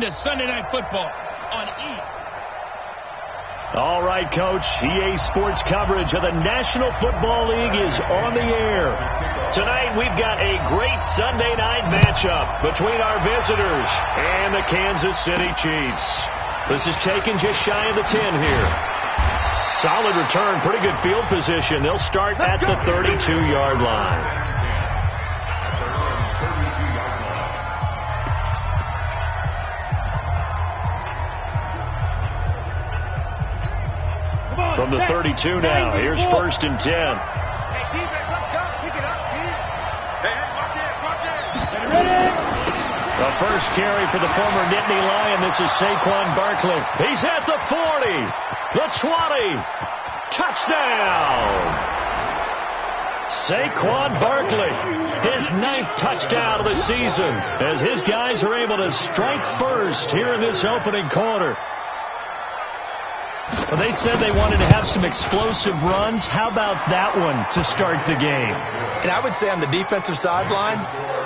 into Sunday Night Football on E! All right, Coach. EA Sports coverage of the National Football League is on the air. Tonight, we've got a great Sunday night matchup between our visitors and the Kansas City Chiefs. This is taken just shy of the 10 here. Solid return, pretty good field position. They'll start at the 32-yard line. From the 32 now, here's 1st and 10. Hey, defense, let's go. Pick it up, Pete. Hey, watch it. The first carry for the former Nittany Lion. This is Saquon Barkley. He's at the 40, the 20. Touchdown! Saquon Barkley, his 9th touchdown of the season, as his guys are able to strike first here in this opening quarter. Well, they said they wanted to have some explosive runs. How about that one to start the game? And I would say on the defensive sideline,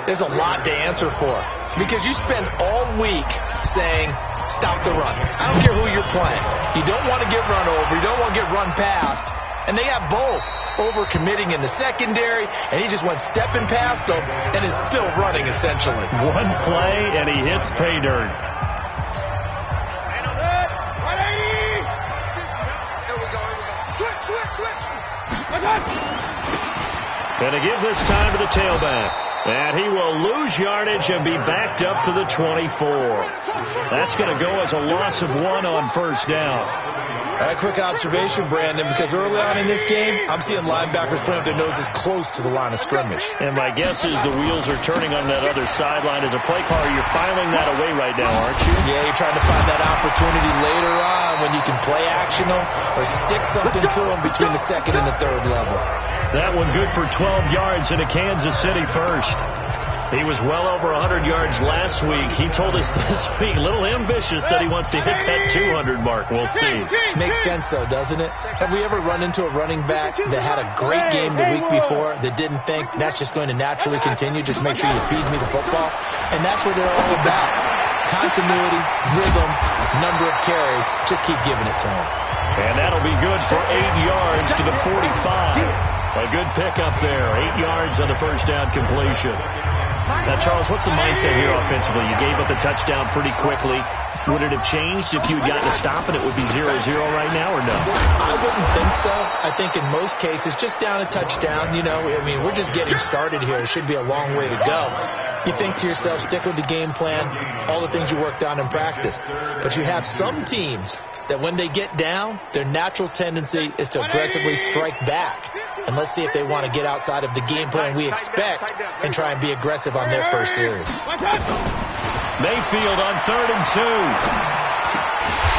there's a lot to answer for. Because you spend all week saying, stop the run. I don't care who you're playing. You don't want to get run over. You don't want to get run past. And they have both. Over-committing in the secondary, and he just went stepping past them and is still running, essentially. One play, and he hits pay dirt. And to give this time to the tailback. And he will lose yardage and be backed up to the 24. That's going to go as a loss of 1 on 1st down. A quick observation, Brandon, because early on in this game, I'm seeing linebackers putting up their noses close to the line of scrimmage. And my guess is the wheels are turning on that other sideline. As a play caller, you're filing that away right now, aren't you? Yeah, you're trying to find that opportunity later on when you can play action them or stick something to them between the 2nd and the 3rd level. That one good for 12 yards into Kansas City first. He was well over 100 yards last week. He told us this week, a little ambitious, said he wants to hit that 200 mark. We'll see. Makes sense, though, doesn't it? Have we ever run into a running back that had a great game the week before that didn't think that's just going to naturally continue? Just make sure you feed me the football. And that's what they're all about. Continuity, rhythm, number of carries. Just keep giving it to him. And that'll be good for 8 yards to the 45. A good pickup there. 8 yards on the first down completion. Now, Charles, what's the mindset here offensively? You gave up the touchdown pretty quickly. Would it have changed if you had gotten a stop and it would be 0-0 right now, or no? I wouldn't think so. I think in most cases, just down a touchdown, you know, I mean, we're just getting started here. It should be a long way to go. You think to yourself, stick with the game plan, all the things you worked on in practice. But you have some teams that when they get down, their natural tendency is to aggressively strike back. And let's see if they want to get outside of the game plan we expect and try and be aggressive on their first series. Mayfield on 3rd and 2.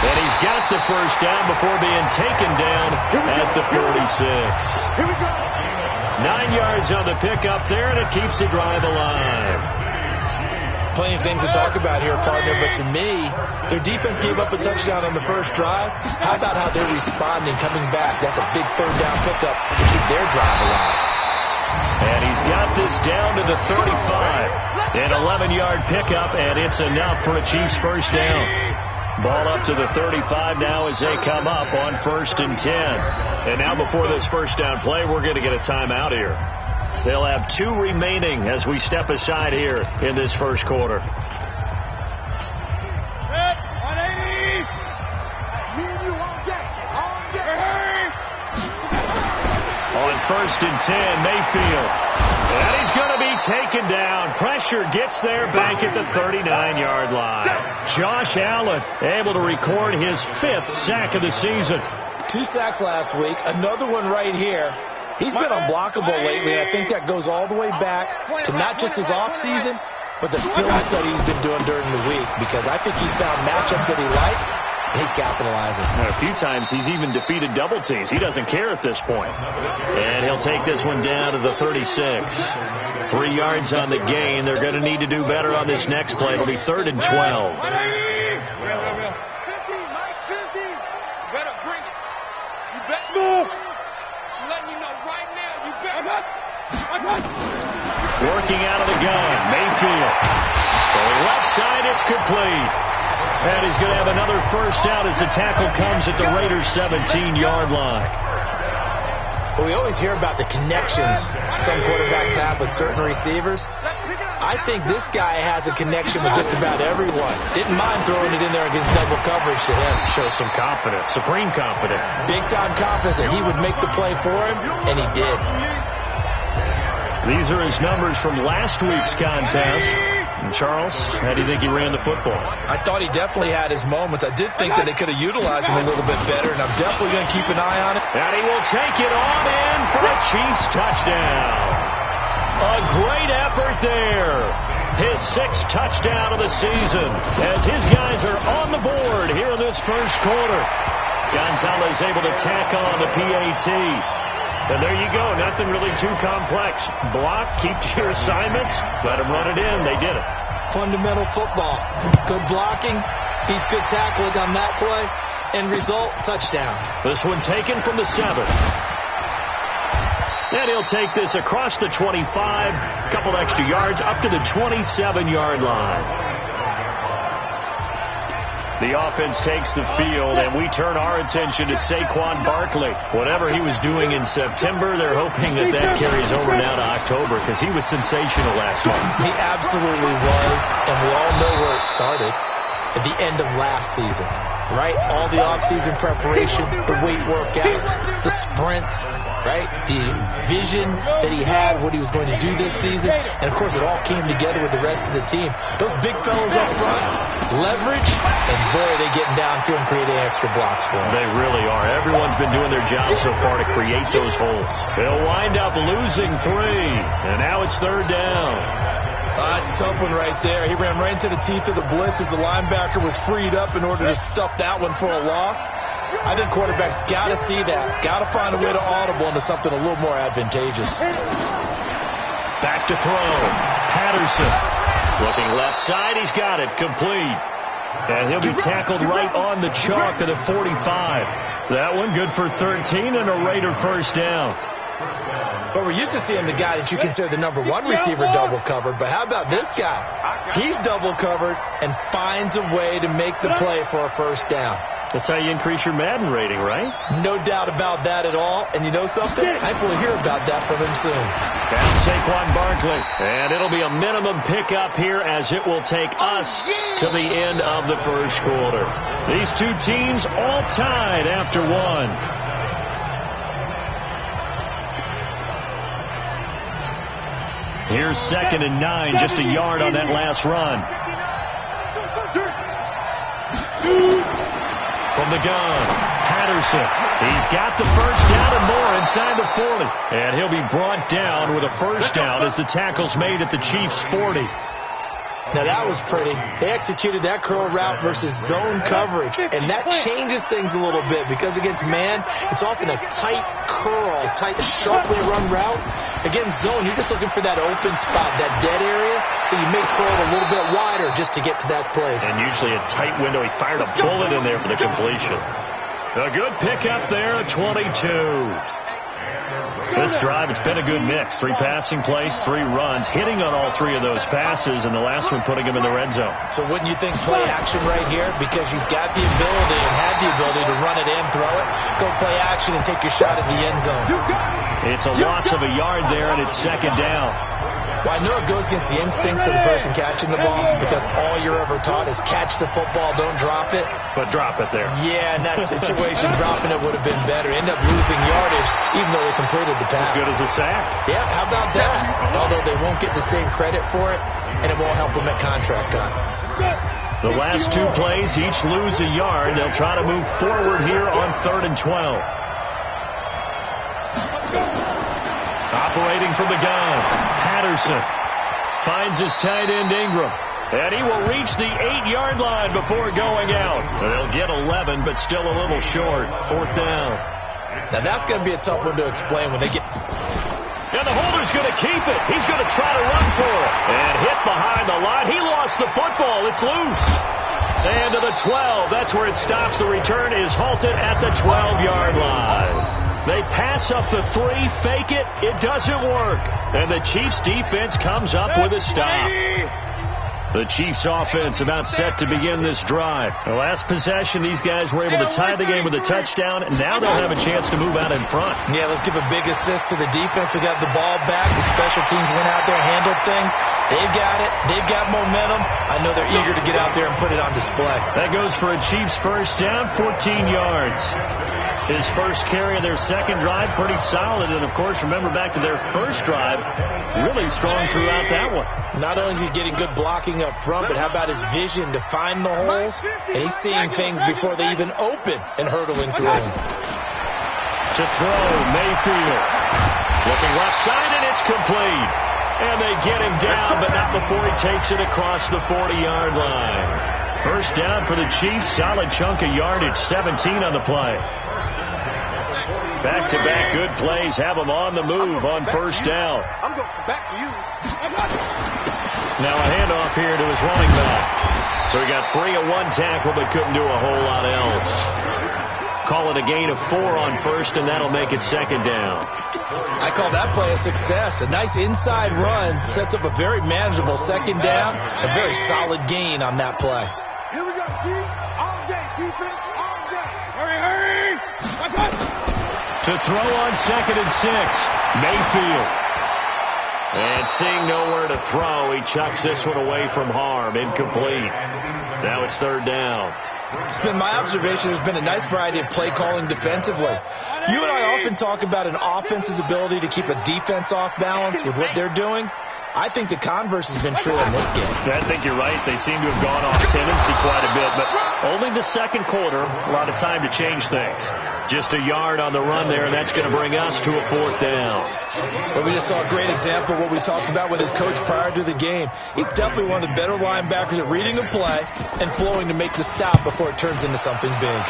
And he's got the first down before being taken down at the 46. 9 yards on the pickup there, and it keeps the drive alive. Plenty of things to talk about here, partner, but to me, their defense gave up a touchdown on the first drive. How about how they're responding, coming back? That's a big 3rd down pickup to keep their drive alive. And he's got this down to the 35. An 11-yard pickup, and it's enough for a Chiefs first down. Ball up to the 35 now as they come up on 1st and 10. And now before this first down play, we're going to get a timeout here. They'll have 2 remaining as we step aside here in this first quarter. On 1st and 10, Mayfield. And he's going to be taken down. Pressure gets there back at the 39-yard line. Josh Allen able to record his 5th sack of the season. 2 sacks last week, another one right here. He's been unblockable lately, and I think that goes all the way back to not just his offseason, but the film study he's been doing during the week, because I think he's found matchups that he likes, and he's capitalizing. And a few times he's even defeated double teams. He doesn't care at this point. And he'll take this one down to the 36. 3 yards on the gain. They're going to need to do better on this next play. It'll be 3rd and 12. Working out of the gun, Mayfield. The left side, it's complete. And he's going to have another first down as the tackle comes at the Raiders' 17-yard line. Well, we always hear about the connections some quarterbacks have with certain receivers. I think this guy has a connection with just about everyone. Didn't mind throwing it in there against double coverage to him. Show some confidence, supreme confidence. Big-time confidence that he would make the play for him, and he did. These are his numbers from last week's contest. And Charles, how do you think he ran the football? I thought he definitely had his moments. I did think that they could have utilized him a little bit better, and I'm definitely going to keep an eye on it. And he will take it on in for a Chiefs touchdown. A great effort there. His 6th touchdown of the season as his guys are on the board here in this first quarter. Gonzalez able to tack on the PAT. And there you go. Nothing really too complex. Block, keep to your assignments, let them run it in. They did it. Fundamental football. Good blocking, beats good tackling on that play. End result, touchdown. This one taken from the 7. And he'll take this across the 25, a couple extra yards, up to the 27-yard line. The offense takes the field, and we turn our attention to Saquon Barkley. Whatever he was doing in September, they're hoping that that carries over now to October because he was sensational last month. He absolutely was, and we all know where it started at the end of last season, right? All the offseason preparation, the weight workouts, the sprints, right? The vision that he had, what he was going to do this season, and, of course, it all came together with the rest of the team. Those big fellas up front, leverage, and, boy, they're getting downfield and creating extra blocks for him. They really are. Everyone's been doing their job so far to create those holes. They'll wind up losing 3, and now it's 3rd down. That's a tough one right there. He ran right into the teeth of the blitz as the linebacker was freed up in order to stuff that one for a loss. I think quarterbacks got to see that. Got to find a way to audible into something a little more advantageous. Back to throw. Patterson looking left side. He's got it. Complete. And he'll be tackled right on the chalk of the 45. That one good for 13 and a Raider first down. But we're used to seeing the guy that you consider the number 1 receiver double covered. But how about this guy? He's double covered and finds a way to make the play for a first down. That's how you increase your Madden rating, right? No doubt about that at all. And you know something? I think we'll hear about that from him soon. That's Saquon Barkley. And it'll be a minimum pickup here as it will take us to the end of the first quarter. These two teams all tied after 1. Here's 2nd and 9, just a yard on that last run. From the gun, Patterson. He's got the first down and more inside the 40. And he'll be brought down with a first down as the tackle's made at the Chiefs' 40. Now, that was pretty. They executed that curl route versus zone coverage, and that changes things a little bit because against man, it's often a tight curl, tight, sharply run route. Against zone, you're just looking for that open spot, that dead area, so you may curl it a little bit wider just to get to that place. And usually a tight window. He fired a bullet in there for the completion. A good pickup there at 22. This drive, it's been a good mix. 3 passing plays, 3 runs, hitting on all 3 of those passes, and the last one putting him in the red zone. So wouldn't you think play action right here? Because you've got the ability and had the ability to run it in, throw it, go play action and take your shot at the end zone. It's a loss of a yard there, and it's 2nd down. Well, I know it goes against the instincts of the person catching the ball because all you're ever taught is catch the football, don't drop it. But drop it there. Yeah, in that situation, dropping it would have been better. End up losing yardage even though they completed the pass. As good as a sack. Yeah, how about that? Although they won't get the same credit for it, and it won't help them at contract time. The last 2 plays, each lose a yard. They'll try to move forward here on 3rd and 12. Operating from the gun, Patterson finds his tight end Ingram. And he will reach the 8-yard line before going out. They'll get 11, but still a little short. 4th down. Now that's going to be a tough one to explain when they get... And the holder's going to keep it. He's going to try to run for it. And hit behind the line. He lost the football. It's loose. And to the 12. That's where it stops. The return is halted at the 12-yard line. They pass up the 3, fake it. It doesn't work. And the Chiefs defense comes up with a stop. The Chiefs offense about set to begin this drive. The last possession, these guys were able to tie the game with a touchdown, and now they'll have a chance to move out in front. Yeah, let's give a big assist to the defense who got the ball back. The special teams went out there, handled things. They've got it. They've got momentum. I know they're eager to get out there and put it on display. That goes for a Chiefs first down, 14 yards. His first carry of their second drive, pretty solid. And, of course, remember back to their first drive, really strong throughout that one. Not only is he getting good blocking up front, but how about his vision to find the holes? And he's seeing things before they even open and hurtling through them. To throw, Mayfield. Looking left side, and it's complete. And they get him down, but not before he takes it across the 40-yard line. First down for the Chiefs. Solid chunk of yardage, 17 on the play. Back-to-back good plays have them on the move on first down. I'm going back to you. Now a handoff here to his running back. So he got 3 of 1 tackle, but couldn't do a whole lot else. Call it a gain of 4 on first, and that'll make it second down. I call that play a success. A nice inside run sets up a very manageable second down. A very solid gain on that play. Here we go, D. All day, defense, all day. Hurry, hurry. To throw on 2nd and 6, Mayfield. And seeing nowhere to throw, he chucks this one away from harm. Incomplete. Now it's third down. It's been my observation there's been a nice variety of play calling defensively. You and I often talk about an offense's ability to keep a defense off balance with what they're doing. I think the converse has been true in this game. I think you're right. They seem to have gone off tendency quite a bit, but only the second quarter, a lot of time to change things. Just a yard on the run there, and that's going to bring us to a fourth down. Well, we just saw a great example of what we talked about with his coach prior to the game. He's definitely one of the better linebackers at reading a play and flowing to make the stop before it turns into something big.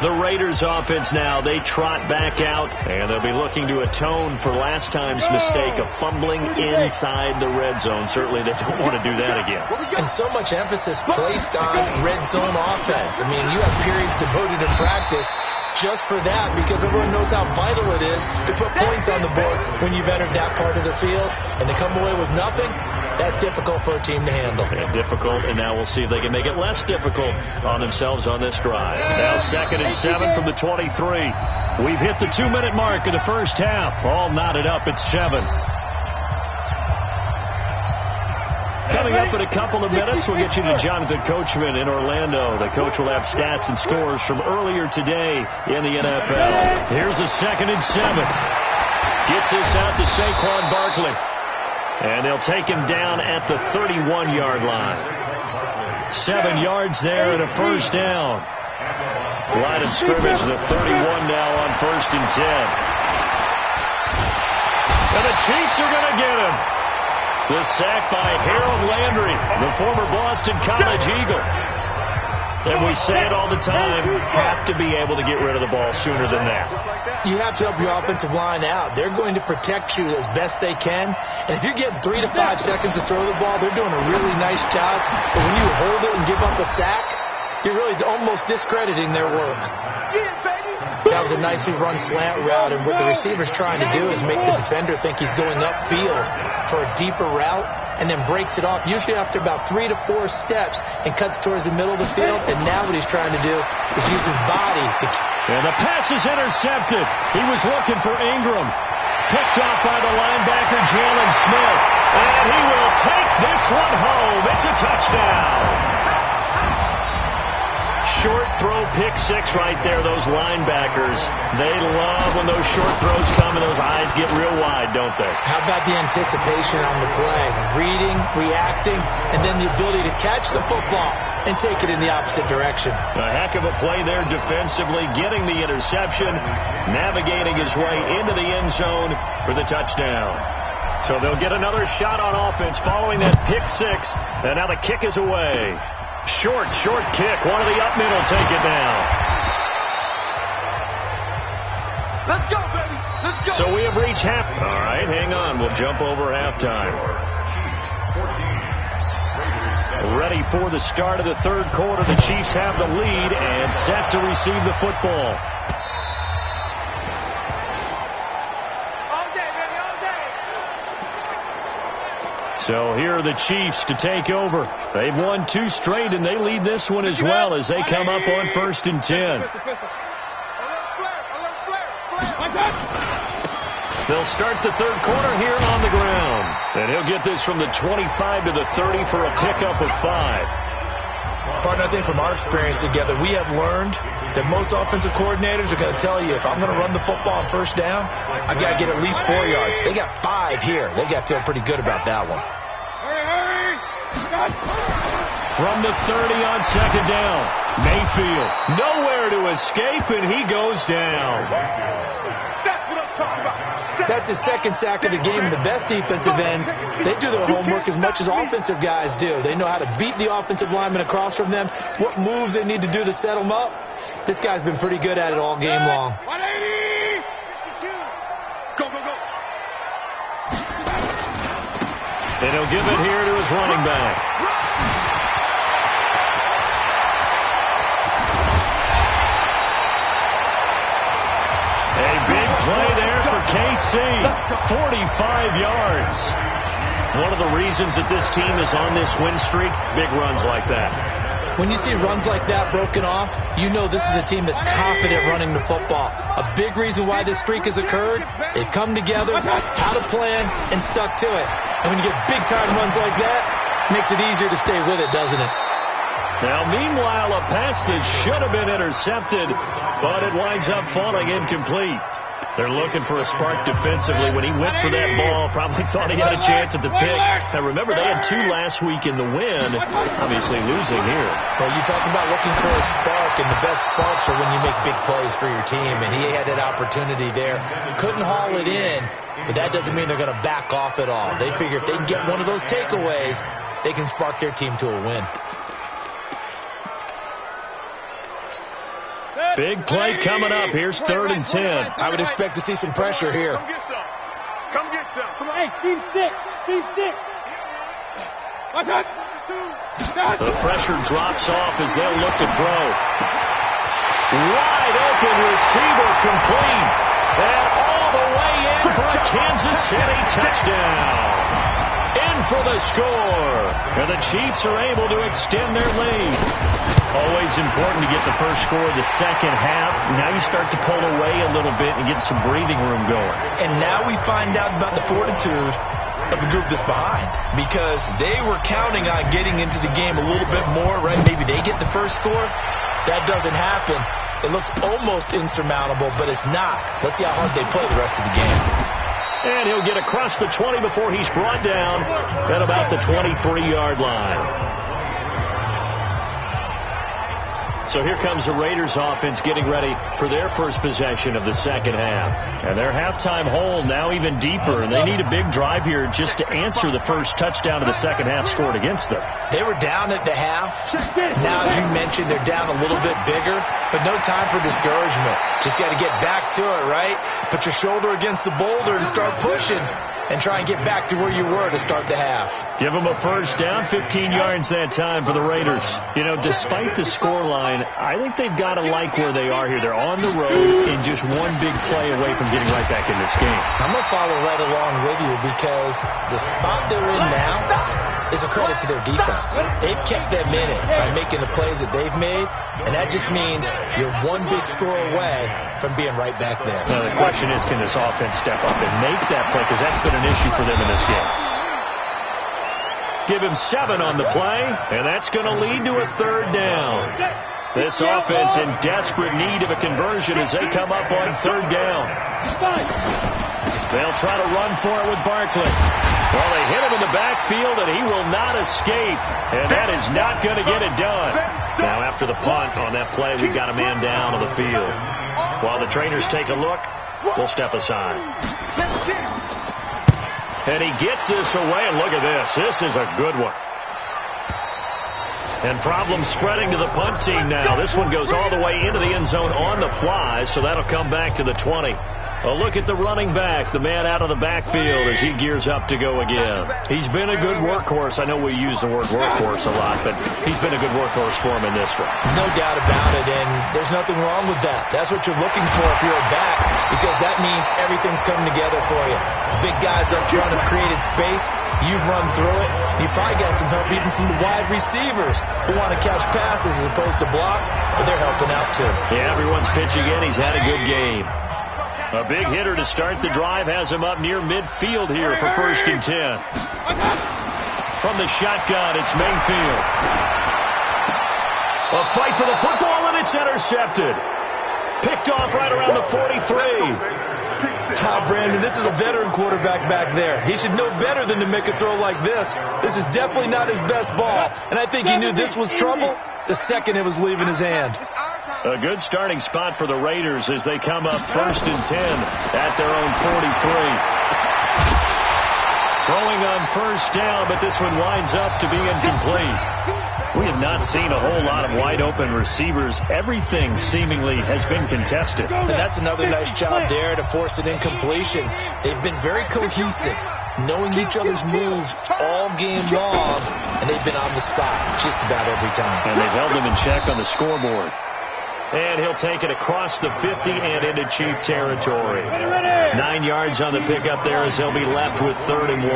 The Raiders offense now, they trot back out, and they'll be looking to atone for last time's mistake of fumbling inside the red zone. Certainly they don't want to do that again. And so much emphasis placed on red zone offense. I mean, you have periods devoted in practice just for that, because everyone knows how vital it is to put points on the board when you've entered that part of the field. And to come away with nothing, that's difficult for a team to handle. Yeah, difficult, and now we'll see if they can make it less difficult on themselves on this drive. Now 2nd and 7 from the 23. We've hit the 2-minute mark of the first half. All knotted up at 7. Coming up in a couple of minutes, we'll get you to Jonathan Coachman in Orlando. The coach will have stats and scores from earlier today in the NFL. Here's a 2nd and 7. Gets this out to Saquon Barkley. And they'll take him down at the 31-yard line. 7 yards there and a first down. Line of scrimmage, the 31 now on 1st and 10. And the Chiefs are going to get him. The sack by Harold Landry, the former Boston College Eagle. And we say it all the time, have to be able to get rid of the ball sooner than that. You have to help your offensive line out. They're going to protect you as best they can. And if you're getting 3 to 5 seconds to throw the ball, they're doing a really nice job. But when you hold it and give up a sack, you're really almost discrediting their work. That was a nicely run slant route, and what the receiver's trying to do is make the defender think he's going upfield for a deeper route, and then breaks it off, usually after about 3 to 4 steps, and cuts towards the middle of the field. And now what he's trying to do is use his body to... And the pass is intercepted. He was looking for Ingram. Picked off by the linebacker, Jalen Smith. And he will take this one home. It's a touchdown. Short throw, pick 6 right there. Those linebackers, they love when those short throws come and those eyes get real wide, don't they? How about the anticipation on the play? Reading, reacting, and then the ability to catch the football and take it in the opposite direction. A heck of a play there defensively, getting the interception, navigating his way into the end zone for the touchdown. So they'll get another shot on offense following that pick 6, and now the kick is away. Short kick. One of the up middle take it down. Let's go, baby. Let's go. So we have reached half. All right, hang on. We'll jump over halftime. Ready for the start of the third quarter. The Chiefs have the lead and set to receive the football. So here are the Chiefs to take over. They've won 2 straight, and they lead this one as well as they come up on 1st and 10. They'll start the third quarter here on the ground. And he'll get this from the 25 to the 30 for a pickup of 5. Partner, I think from our experience together, we have learned that most offensive coordinators are going to tell you, if I'm going to run the football on 1st down, I've got to get at least 4 yards. They got 5 here. They got to feel pretty good about that one. From the 30 on 2nd down, Mayfield nowhere to escape, and he goes down. That's his 2nd sack of the game, and the best defensive ends, they do their homework as much as offensive guys do. They know how to beat the offensive lineman across from them, what moves they need to do to set them up. This guy's been pretty good at it all game long. 180! Go, go, go! And he'll give it here to his running back. A big play there for KC. 45 yards. One of the reasons that this team is on this win streak, big runs like that. When you see runs like that broken off, you know this is a team that's confident running the football. A big reason why this streak has occurred, they've come together, had a plan, and stuck to it. And when you get big-time runs like that, it makes it easier to stay with it, doesn't it? Now, meanwhile, a pass that should have been intercepted, but it winds up falling incomplete. They're looking for a spark defensively. When he went for that ball, probably thought he had a chance at the pick. Now, remember, they had 2 last week in the win, obviously losing here. Well, you talk about looking for a spark, and the best sparks are when you make big plays for your team, and he had that opportunity there. Couldn't haul it in, but that doesn't mean they're going to back off at all. They figure if they can get one of those takeaways, they can spark their team to a win. Big play coming up. Here's 3rd and 10. I would expect to see some pressure here. Come get some. Come get some. Come on, hey, Team 6. Team 6. What's that? The pressure drops off as they'll look to throw. Wide open receiver complete. And all the way in for a Kansas City touchdown. In for the score. And the Chiefs are able to extend their lead. Always important to get the first score of the second half. Now you start to pull away a little bit and get some breathing room going. And now we find out about the fortitude of the group that's behind, because they were counting on getting into the game a little bit more, right? Maybe they get the first score. That doesn't happen. It looks almost insurmountable, but it's not. Let's see how hard they play the rest of the game. And he'll get across the 20 before he's brought down at about the 23-yard line. So here comes the Raiders offense getting ready for their first possession of the second half. And their halftime hole now even deeper, and they need a big drive here just to answer the first touchdown of the second half scored against them. They were down at the half. Now, as you mentioned, they're down a little bit bigger, but no time for discouragement. Just got to get back to it, right? Put your shoulder against the boulder and start pushing and try and get back to where you were to start the half. Give them a first down, 15 yards that time for the Raiders. You know, despite the scoreline, I think they've got to like where they are here. They're on the road and just one big play away from getting right back in this game. I'm going to follow right along with you, because the spot they're in now is a credit to their defense. They've kept them in it by making the plays that they've made, and that just means you're one big score away from being right back there. Now, the question is, can this offense step up and make that play, because that's been an issue for them in this game. Give him 7 on the play, and that's going to lead to a 3rd down. This offense in desperate need of a conversion as they come up on 3rd down. They'll try to run for it with Barkley. Well, they hit him in the backfield, and he will not escape, and that is not going to get it done. Now, after the punt on that play, we've got a man down on the field. While the trainers take a look, we'll step aside. And he gets this away, and look at this. This is a good one. And problems spreading to the punt team now. This one goes all the way into the end zone on the fly, so that'll come back to the 20. A look at the running back, the man out of the backfield as he gears up to go again. He's been a good workhorse. I know we use the word workhorse a lot, but he's been a good workhorse for him in this one. No doubt about it, and there's nothing wrong with that. That's what you're looking for if you're a back, because that means everything's coming together for you. Big guys up front have created space. You've run through it. You probably got some help even from the wide receivers who want to catch passes as opposed to block, but they're helping out too. Yeah, everyone's pitching in. He's had a good game. A big hitter to start the drive has him up near midfield here for 1st and 10. From the shotgun, it's Mayfield. A fight for the football, and it's intercepted. Picked off right around the 43. Brandon, this is a veteran quarterback back there. He should know better than to make a throw like this. This is definitely not his best ball, and I think he knew this was trouble the second it was leaving his hand. A good starting spot for the Raiders as they come up 1st and 10 at their own 43. Throwing on 1st down, but this one winds up to be incomplete. We have not seen a whole lot of wide-open receivers. Everything seemingly has been contested. And that's another nice job there to force an incompletion. They've been very cohesive, knowing each other's moves all game long, and they've been on the spot just about every time. And they've held them in check on the scoreboard. And he'll take it across the 50 and into Chief territory. 9 yards on the pickup there as he'll be left with 3rd and 1.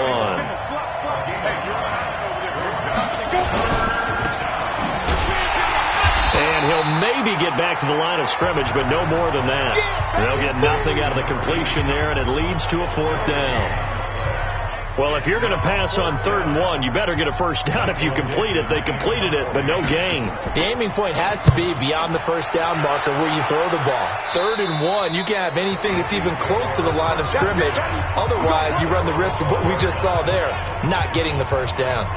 And he'll maybe get back to the line of scrimmage, but no more than that. They'll get nothing out of the completion there, and it leads to a 4th down. Well, if you're going to pass on 3rd and 1, you better get a 1st down if you complete it. They completed it, but no gain. The aiming point has to be beyond the 1st down marker where you throw the ball. 3rd and 1, you can't have anything that's even close to the line of scrimmage. Otherwise, you run the risk of what we just saw there, not getting the 1st down.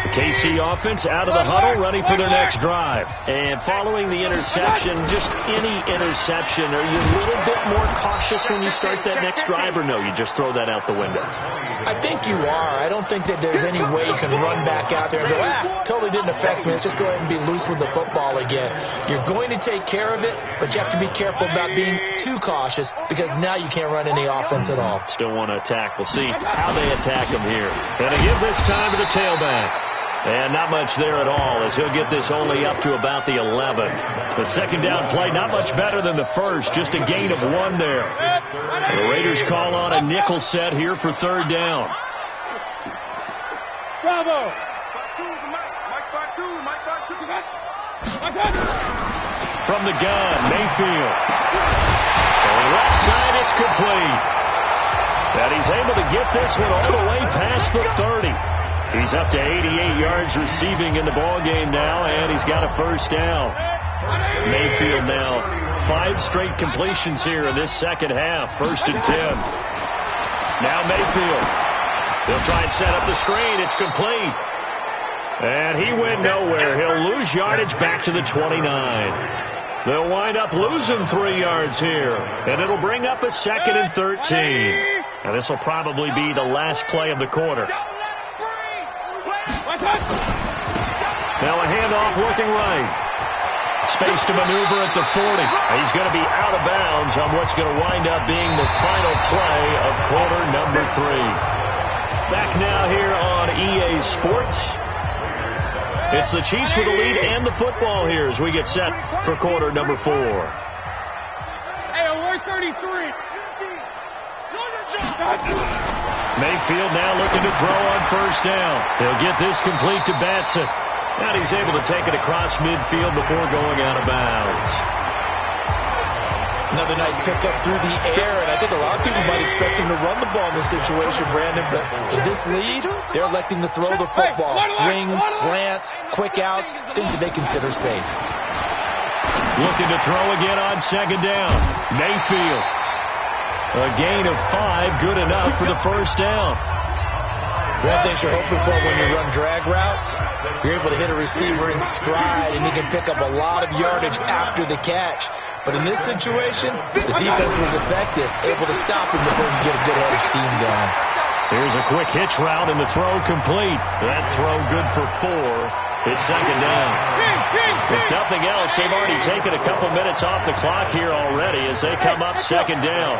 The KC offense out of the huddle, ready for their next drive. And following the interception, just any interception, are you a little bit more cautious when you start that next drive, or no, you just throw that out the window? I think you are. I don't think that there's any way you can run back out there and go, totally didn't affect me. Let's just go ahead and be loose with the football again. You're going to take care of it, but you have to be careful about being too cautious because now you can't run any offense at all. Still want to attack. We'll see how they attack him here. And they give this time to the tailback. And not much there at all as he'll get this only up to about the 11. The 2nd down play, not much better than the first, just a gain of 1 there. The Raiders call on a nickel set here for 3rd down. Bravo! From the gun, Mayfield. On the left side, it's complete. And he's able to get this one all the way past the 30. He's up to 88 yards receiving in the ballgame now, and he's got a 1st down. Mayfield now 5 straight completions here in this 2nd half. 1st and 10. Now Mayfield. He'll try and set up the screen. It's complete. And he went nowhere. He'll lose yardage back to the 29. They'll wind up losing 3 yards here, and it'll bring up a 2nd and 13. And this will probably be the last play of the quarter. Now a handoff looking right. Space to maneuver at the 40. He's going to be out of bounds on what's going to wind up being the final play of quarter number 3. Back now here on EA Sports. It's the Chiefs for the lead and the football here as we get set for quarter number 4. Hey, 133. Mayfield now looking to throw on 1st down. He'll get this complete to Batson. And he's able to take it across midfield before going out of bounds. Another nice pickup through the air, and I think a lot of people might expect him to run the ball in this situation, Brandon, but with this lead, they're electing to throw the football. Swings, slants, quick outs, things that they consider safe. Looking to throw again on 2nd down. Mayfield. A gain of 5, good enough for the 1st down. One of the things you're hoping for when you run drag routes, you're able to hit a receiver in stride, and he can pick up a lot of yardage after the catch. But in this situation, the defense was effective, able to stop him before he could get a good head of steam going. Here's a quick hitch route, and the throw complete. That throw good for 4. It's 2nd down. If nothing else, they've already taken a couple minutes off the clock here already as they come up 2nd down.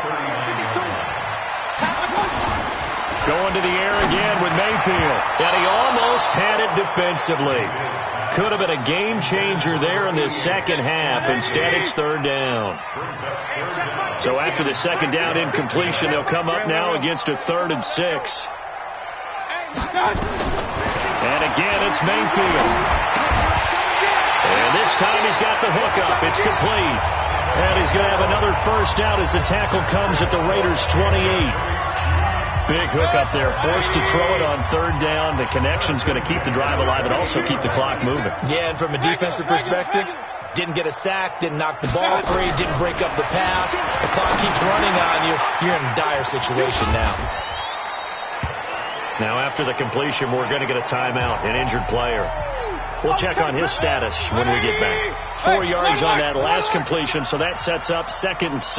Going to the air again with Mayfield. And he almost had it defensively. Could have been a game changer there in this second half. Instead, it's third down. So after the second down incompletion, they'll come up now against a 3rd and 6. And again, it's Mayfield. And this time he's got the hookup. It's complete. And he's going to have another first down as the tackle comes at the Raiders' 28. Big hookup there. Forced to throw it on third down. The connection's going to keep the drive alive and also keep the clock moving. Yeah, and from a defensive perspective, didn't get a sack, didn't knock the ball free, didn't break up the pass. The clock keeps running on you. You're in a dire situation now. Now, after the completion, we're going to get a timeout, an injured player. We'll check on his status when we get back. 4 yards on that last completion, so that sets up 2nd and 6.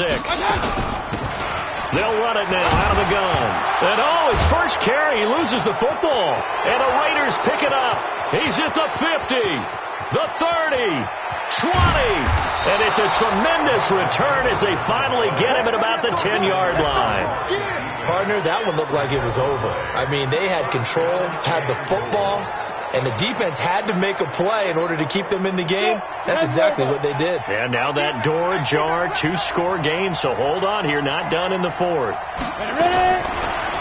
They'll run it now out of the gun. And his first carry, he loses the football. And the Raiders pick it up. He's at the 50, the 30, 20. And it's a tremendous return as they finally get him at about the 10-yard line. Partner, that one looked like it was over. I mean, they had control, had the football, and the defense had to make a play in order to keep them in the game. That's exactly what they did. And now that door ajar, 2-score game, so hold on here, not done in the 4th.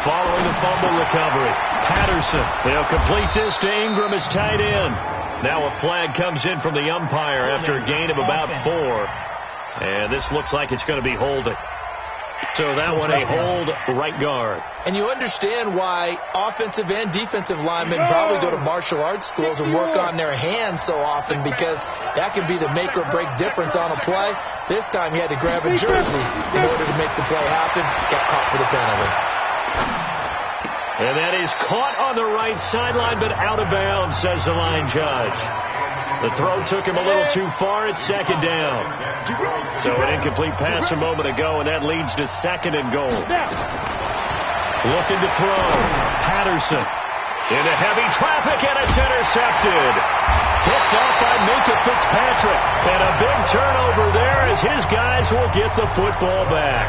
Following the fumble recovery, Patterson, they'll complete this to Ingram as tight end. Now a flag comes in from the umpire after a gain of about 4. And this looks like it's going to be holding. So that one a hold right guard. And you understand why offensive and defensive linemen probably go to martial arts schools and work on their hands so often, because that can be the make or break difference on a play. This time he had to grab a jersey in order to make the play happen. Got caught for the penalty. And that is caught on the right sideline, but out of bounds, says the line judge. The throw took him a little too far. It's 2nd down. So an incomplete pass a moment ago, and that leads to 2nd and goal. Looking to throw. Patterson into heavy traffic, and it's intercepted. Picked off by Minka Fitzpatrick. And a big turnover there as his guys will get the football back.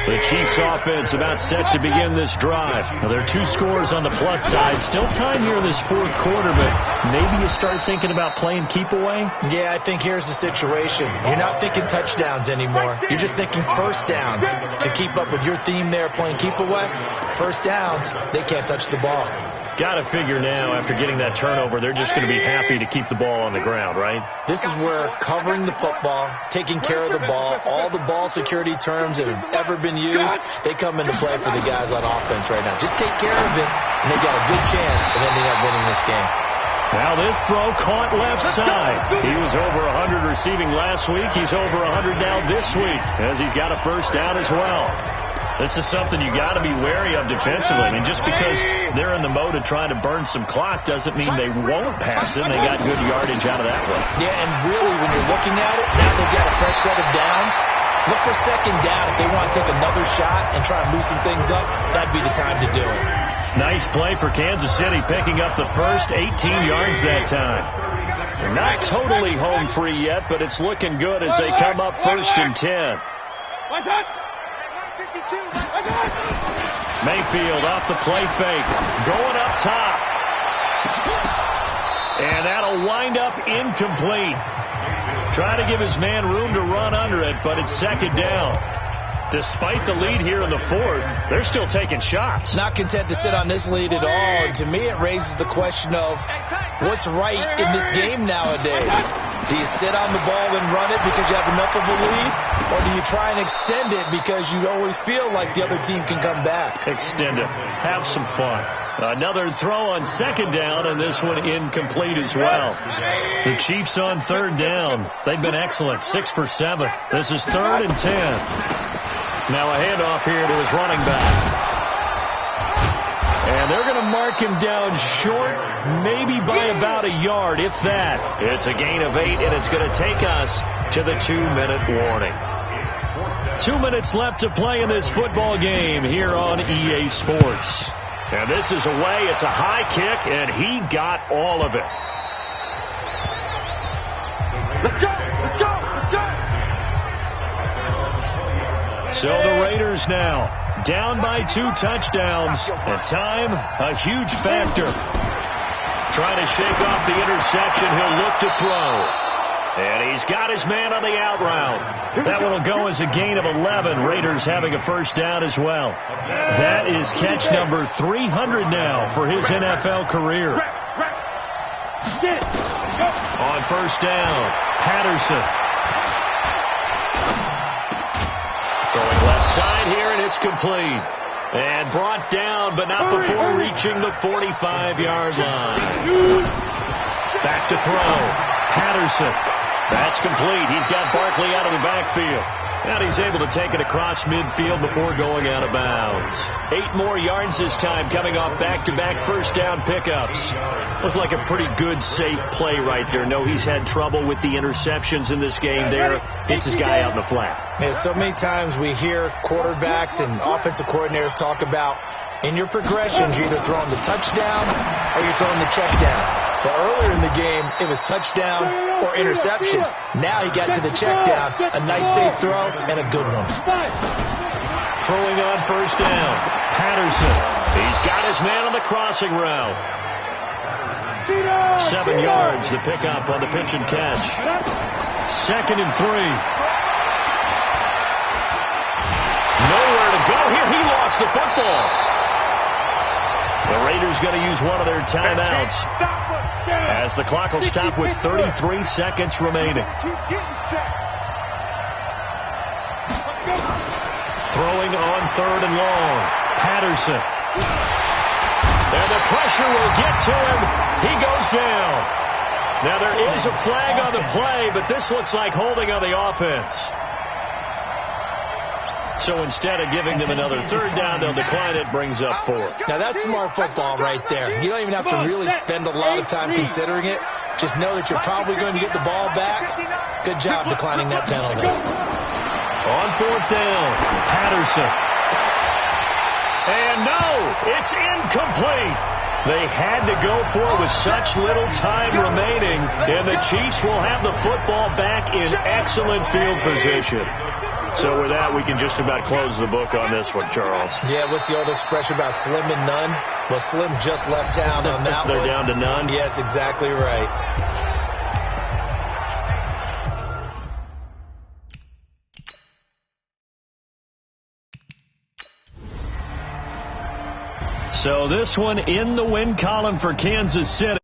The Chiefs offense about set to begin this drive. Now, there are 2 scores on the plus side. Still time here in this 4th quarter, but maybe you start thinking about playing keep away? Yeah, I think here's the situation. You're not thinking touchdowns anymore. You're just thinking first downs. To keep up with your theme there, playing keep away, first downs, they can't touch the ball. Got to figure now, after getting that turnover, they're just going to be happy to keep the ball on the ground, right? This is where covering the football, taking care of the ball, all the ball security terms that have ever been used, they come into play for the guys on offense right now. Just take care of it, and they got a good chance of ending up winning this game. Now this throw caught left side. He was over 100 receiving last week. He's over 100 now this week, as he's got a first down as well. This is something you got to be wary of defensively. I mean, just because they're in the mode of trying to burn some clock doesn't mean they won't pass it. And they got good yardage out of that one. Yeah, and really, when you're looking at it, now they've got a fresh set of downs. Look for 2nd down. If they want to take another shot and try and loosen things up, that'd be the time to do it. Nice play for Kansas City, picking up the first 18 yards that time. They're not totally home free yet, but it's looking good as they come up 1st and 10. Mayfield off the play fake, going up top. And that'll wind up incomplete. Trying to give his man room to run under it, but it's 2nd down. Despite the lead here in the 4th, they're still taking shots. Not content to sit on this lead at all. And to me, it raises the question of what's right in this game nowadays. Do you sit on the ball and run it because you have enough of a lead? Or do you try and extend it because you always feel like the other team can come back? Extend it. Have some fun. Another throw on 2nd down, and this one incomplete as well. The Chiefs on 3rd down. They've been excellent. 6 for 7. This is 3rd and 10. Now a handoff here to his running back. And they're going to mark him down short, maybe by about a yard, if that. It's a gain of 8, and it's going to take us to the 2-minute warning. 2 minutes left to play in this football game here on EA Sports. And this is away. It's a high kick, and he got all of it. Let's go! Let's go! Let's go! So the Raiders now down by 2 touchdowns. And time, a huge factor. Trying to shake off the interception. He'll look to throw. And he's got his man on the out route. That one will go as a gain of 11. Raiders having a first down as well. That is catch number 300 now for his NFL career. On first down, Patterson. Throwing left side here, and it's complete. And brought down, but not before reaching the 45-yard line. Back to throw. Patterson. That's complete. He's got Barkley out of the backfield. And he's able to take it across midfield before going out of bounds. 8 more yards this time, coming off back-to-back first down pickups. Looked like a pretty good, safe play right there. No, he's had trouble with the interceptions in this game there. It's his guy out in the flat. Yeah, so many times we hear quarterbacks and offensive coordinators talk about in your progressions, you're either throwing the touchdown or you're throwing the check down. But earlier in the game, it was touchdown or interception. Now he got to the check down. A nice safe throw and a good one. Throwing on first down. Patterson. He's got his man on the crossing route. 7 yards, the pickup on the pitch and catch. 2nd and 3. Nowhere to go here. He lost the football. The Raiders going to use one of their timeouts as the clock will stop with 33 seconds remaining. Throwing on 3rd and long. Patterson. And the pressure will get to him. He goes down. Now there is a flag on the play, but this looks like holding on the offense. So instead of giving them another 3rd down, they'll decline it, brings up 4. Now that's smart football right there. You don't even have to really spend a lot of time considering it. Just know that you're probably going to get the ball back. Good job declining that penalty. On 4th down, Patterson. And no, it's incomplete. They had to go for it with such little time remaining, and the Chiefs will have the football back in excellent field position. So with that, we can just about close the book on this one, Charles. Yeah, what's the old expression about slim and none? Well, Slim just left town on that They're one. down to none? Yes, exactly right. So this one in the win column for Kansas City.